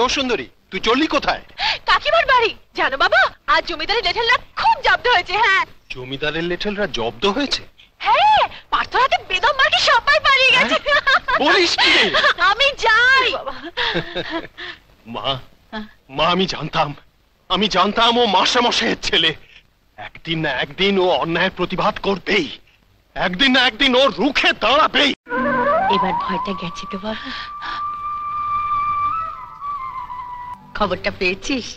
ও সুন্দরী, তুই চললি কোথায়? কাকিমার বাড়ি। জানো বাবা, আজ জমিদারের লেঠেলরা খুব জব্দ হয়েছে। হ্যাঁ, জমিদারের লেঠেলরা জব্দ হয়েছে? হ্যাঁ, পার্থ হাতে বেদম মার্কে সবাই পালিয়ে গেছে। বলিস কি? আমি যাই বাবা। মা, মা, আমি জানতাম ও মাস্টারমশাইয়ের ছেলে। একদিন না একদিন ও অন্যায়ের প্রতিবাদ করবেই, একদিন না একদিন ও রুখে দাঁড়াবেই। এবার ভয়টা গেছে তো বাবা। খবরটা পেয়েছিস?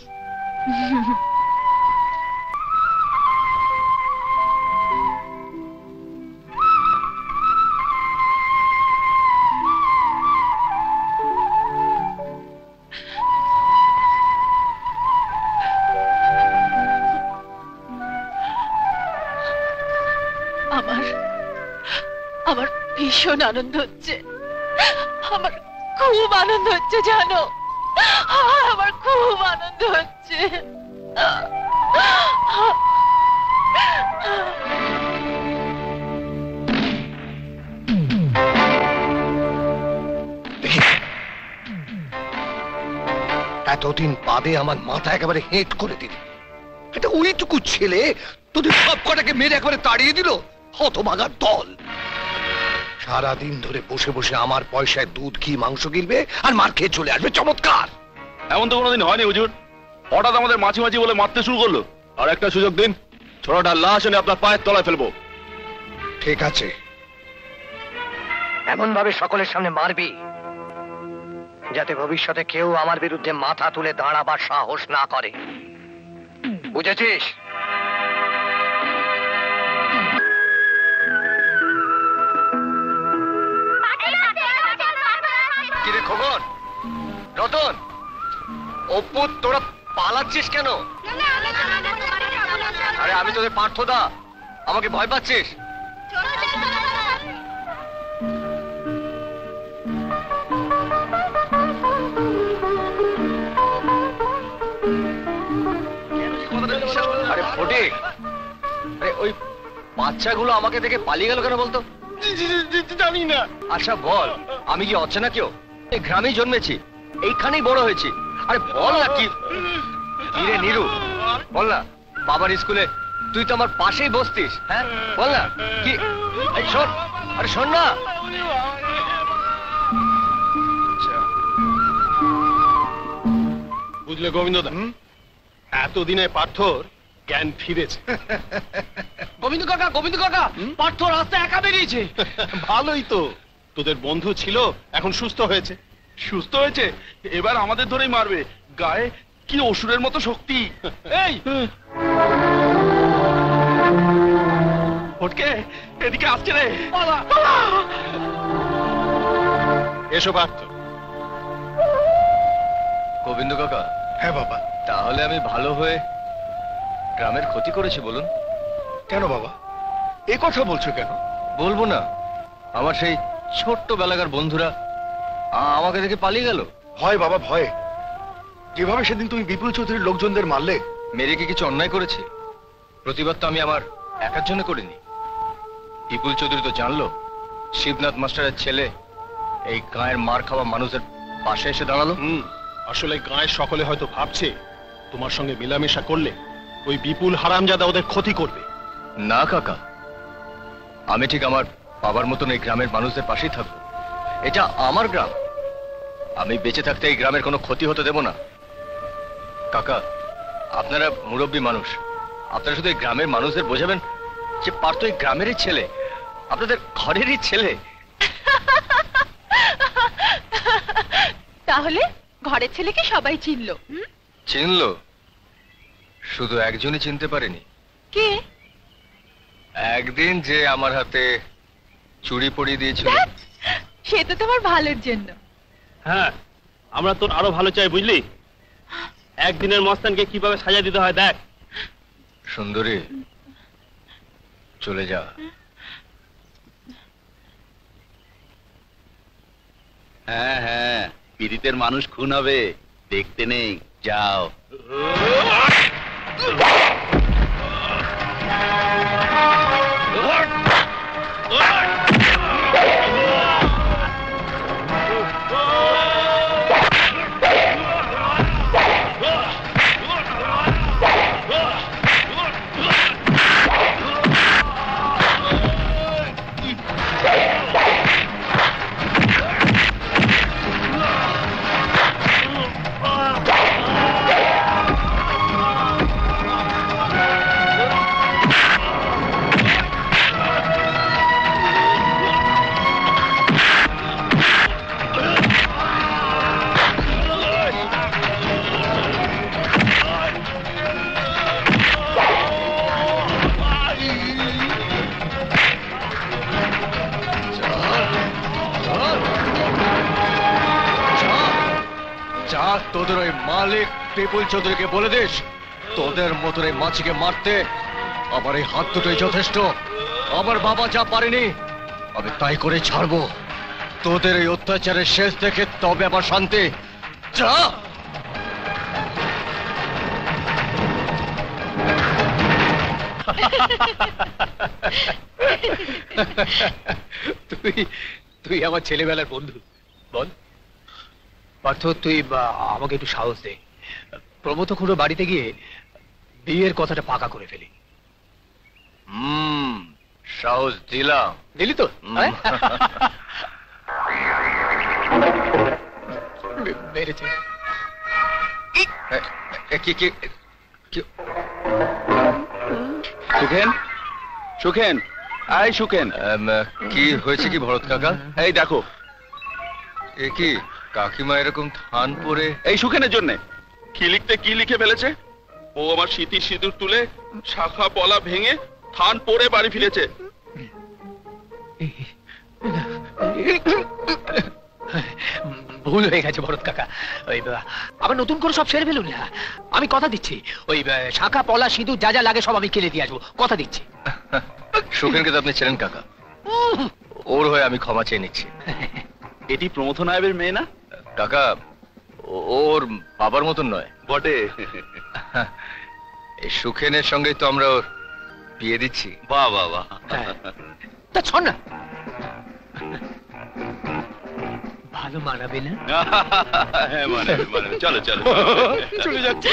আমার ভীষণ আনন্দ হচ্ছে, আমার খুব আনন্দ হচ্ছে জানো, আমার খুব আনন্দ হচ্ছে। এতদিন বাদে আমার মাথা একেবারে হেঁট করে দিল। এটা ওইটুকু ছেলে তোদের সব কটাকে মেরে একেবারে তাড়িয়ে দিল। হতভাগার দল সারাদিন ধরে বসে বসে আমার পয়সায় দুধ ঘি মাংস কিনবে আর মার খেয়ে চলে আসবে। চমৎকার! এমন তো কোনোদিন হয়নি হুজুর। হঠাৎ আমাদের মাছি মাছি বলে মারতে শুরু করলো। আর একটা সুযোগ দিন, ছোটটা লাশ এনে আপনার পায়ের তলায় ফেলবো। ঠিক আছে, এমন ভাবে সকলের সামনে মারবি যাতে ভবিষ্যতে কেউ আমার বিরুদ্ধে মাথা তুলে দাঁড়াবার সাহস না করে। বুঝেছিস? কিরে খোকন, রতন, অপু, তোরা পালাচ্ছিস কেন? আরে আমি তোদের পার্থদা, আমাকে ভয় পাচ্ছিস? আরে ফটিক, আরে ওই বাচ্চাগুলো আমাকে দেখে পালিয়ে গেল কেন বলতো? জানি না। আচ্ছা বল, আমি কি অচেনা কেউ? এই গ্রামেই জন্মেছি, এইখানেই বড় হয়েছি। আরে বল না, কি রে নীরু, বল না। বাবার স্কুলে তুই তো আমার পাশেই বসতিস। হ্যাঁ বল না কি? এই শোন, আরে শোন না। বুঝলে গোবিন্দদা, এতদিনে পার্থর জ্ঞান ফিরেছে। গোবিন্দ কাকা, গোবিন্দ কাকা, পার্থ রাস্তা একা বেরিয়েছে। ভালোই তো, তোদের বন্ধু ছিল, এখন সুস্থ হয়েছে। সুস্থ হয়েছে? এবার আমাদের ধরেই মারবে। গায়ে কি অসুরের মতো শক্তি। এই ফটকে, এদিকে আসছে রে। এসো পার্থ। গোবিন্দ কাকা। হ্যাঁ বাবা। তাহলে আমি ভালো হয়ে গ্রামের ক্ষতি করেছি বলুন? কেন বাবা এ কথা বলছো কেন? বলবো না, আমার সেই ছোট্ট বেলাকার বন্ধুরা আমাকে দেখে পালিয়ে গেল। ভয় বাবা, ভয়। যেভাবে সেদিন তুমি বিপুল চৌধুরীর লোকজনদের মারলে। মেরে কি কিছু অন্যায় করেছে? প্রতিবাদ তো আমি আমার একার জন্য করিনি। বিপুল চৌধুরী তো জানলো শিবনাথ মাস্টারের ছেলে এই গায়ের মার খাওয়া মানুষের পাশে এসে দাঁড়ালো। আসলে গায়ের সকলে হয়তো ভাবছে তোমার সঙ্গে মেলামেশা করলে ওই বিপুল হারামজাদা ওদের ক্ষতি করবে। না কাকা, আমি ঠিক আমার বাবার মতন এই গ্রামের মানুষদের পাশেই থাকবো। এটা আমার গ্রাম, আমি বেঁচে থাকতে এই গ্রামের কোনো ক্ষতি হতে দেব না। কাকা, আপনারা মুরব্বী মানুষ, আপনারা শুধু এই গ্রামের মানুষদের বোঝাবেন যে পার্থ এই গ্রামেরই ছেলে, আপনাদের ঘরেরই ছেলে। তাহলে ঘরের ছেলেকে সবাই চিনলো? চিনলো, শুধু একজনই চিনতে পারেনি। কে? একদিন যে আমার হাতে চুড়ি পরিয়ে দিয়েছিল। সে তো তোমার ভালোর জন্য। হ্যাঁ, আমরা তোর আরো ভালো চাই, বুঝলি? একদিনের মস্তানকে কিভাবে সাজা দিতে হয় দেখ। সুন্দরী, চলে যা। হ্যাঁ হ্যাঁ, পীড়িতের মানুষ খুন হবে, দেখতে নেই, যাও। তোদের ওই মালিক বিপুল চৌধুরীকে বলে দিস তোদের মতন এই মাছিকে মারতে আমার এই হাত দুটোই যথেষ্ট। আমার বাবা যা পারেনি আমি তাই করে ছাড়বো। তোদের এই অত্যাচারের শেষ দেখে তবে আবার শান্তি। যা। তুই আমার ছেলেবেলার বন্ধু। বল পার্থ, তুই আমাকে একটু সাহস দে। প্রমথ খুড়ো বাড়িতে গিয়ে বিয়ের কথাটা পাকা করে ফেলি। সাহস দিলাম। দিলি তো? মেরেছে। সুখেন, সুখেন, আয় সুখেন। কি হয়েছে কি ভরত কাকা? এই দেখো, এ কি কাকিমা এরকম থান পরে? এই সুখেনের জন্য কি লিখতে কি লিখে ফেলেছে। ও আমার স্মৃতির সিঁদুর তুলে শাখা পলা ভেঙে থান পরে বাড়ি ফিরেছে। ভুল হয়ে গেছে ভরত কাকা। ওই আবার নতুন করে সব সেরে ফেলুন না। আমি কথা দিচ্ছি, ওই শাখা পলা সিঁদুর যা যা লাগে সব আমি কিনে দিয়ে আসবো, কথা দিচ্ছি। সুখেনকে তো আপনি চেনেন কাকা, ওর হয়ে আমি ক্ষমা চেয়ে নিচ্ছি। এটি প্রমথ নায়েবের মেয়ে না কাকা? ওর বাবার মতন নয় বটে। এই সুখেনের সঙ্গে তো আমরা ওর বিয়ে দিচ্ছি। বাহ বাহ বাহ। তা শোন না, ভালো মানাবে না? হ্যাঁ মানাবে মানাবে। চলো চলো। চলে যাচ্ছে,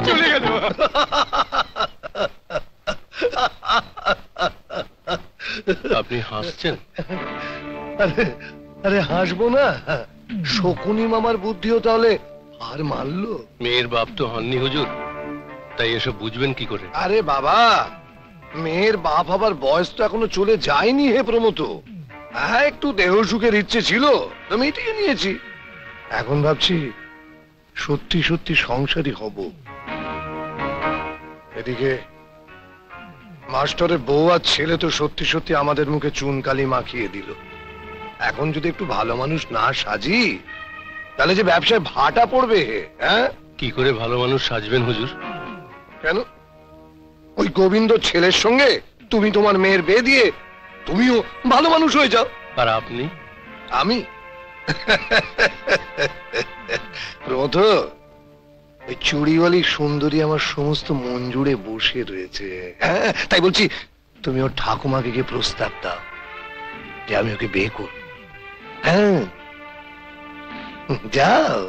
চলে গেল। আপনি হাসছেন? আরে হাসবো না, শকুনি মামার বুদ্ধিও তাহলে আর মারলো। মেয়ের বাপ তো হননি হুজুর, তাই এসব বুঝবেন কি করে? আরে বাবা, মেয়ের বাপ হবার বয়স তো এখনো চলে যায়নি হে প্রমথ। হ্যাঁ, একটু দেহ সুখের ইচ্ছে ছিল তো মিটিয়ে নিয়েছি। এখন ভাবছি সত্যি সত্যি সংসারী হব। এদিকে মাস্টারের বউ আর ছেলে তো সত্যি সত্যি আমাদের মুখে চুনকালি মাখিয়ে দিল। এখন যদি একটু ভালো মানুষ না সাজি তাহলে যে ব্যবসায় ভাটা পড়বে। হ্যাঁ, কি করে ভালো মানুষ সাজবেন হুজুর? কেন? ওই গোবিন্দ ছেলের সঙ্গে তুমি তোমার মেয়ের বিয়ে দিয়ে তুমিও ভালো মানুষ হয়ে যাও। আর আপনি? আমি প্রমথ, ওই চুড়িওয়ালি সুন্দরী আমার সমস্ত মন জুড়ে বসে রয়েছে। হ্যাঁ, তাই বলছি তুমি ওর ঠাকুমাকে গিয়ে প্রস্তাব দাও যে আমি ওকে বিয়ে করব। হ্যাঁ, যাও।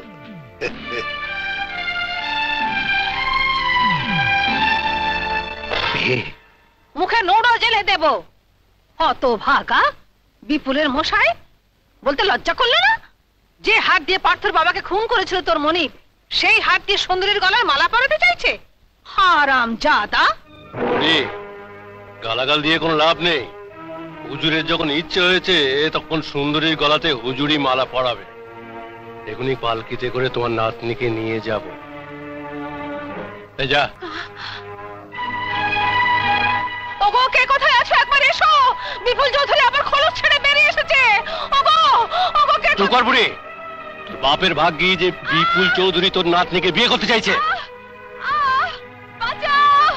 মুখে নোড়ো জেলে দেব। হত ভাগা বিপুলের মশাই, বলতে লজ্জা করলো না? যে হাত দিয়ে পার্থর বাবাকে খুন করেছিল তোর মনিব, সেই হাত দিয়ে সুন্দরীর গলায় মালা পরাতে চাইছে। হারাম জাদা। গালাগাল দিয়ে কোনো লাভ নেই। হুজুরের যখন ইচ্ছে হয়েছে তখন সুন্দরীর গলাতে হুজুরি মালা পরাবে। এখনই পালকিতে করে তোমার নাতনিকে নিয়ে যাব। যা। ওগো, কে কোথায় আছো? একবার এসো। বিপুল চৌধুরী আবার খোলস ছেড়ে বেরিয়ে এসেছে। ওগো ওগো, কে? চুপ কর বুড়ি। তোর বাপের ভাগ্যি যে বিপুল চৌধুরী তোর নাতনিকে বিয়ে করতে চাইছে। বাঁচাও!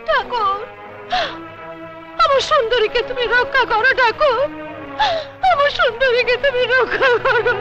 ঠাকুর, আমার সুন্দরীকে তুমি রক্ষা করো। ঠাকুর, আমার সুন্দরীকে তুমি রক্ষা করো।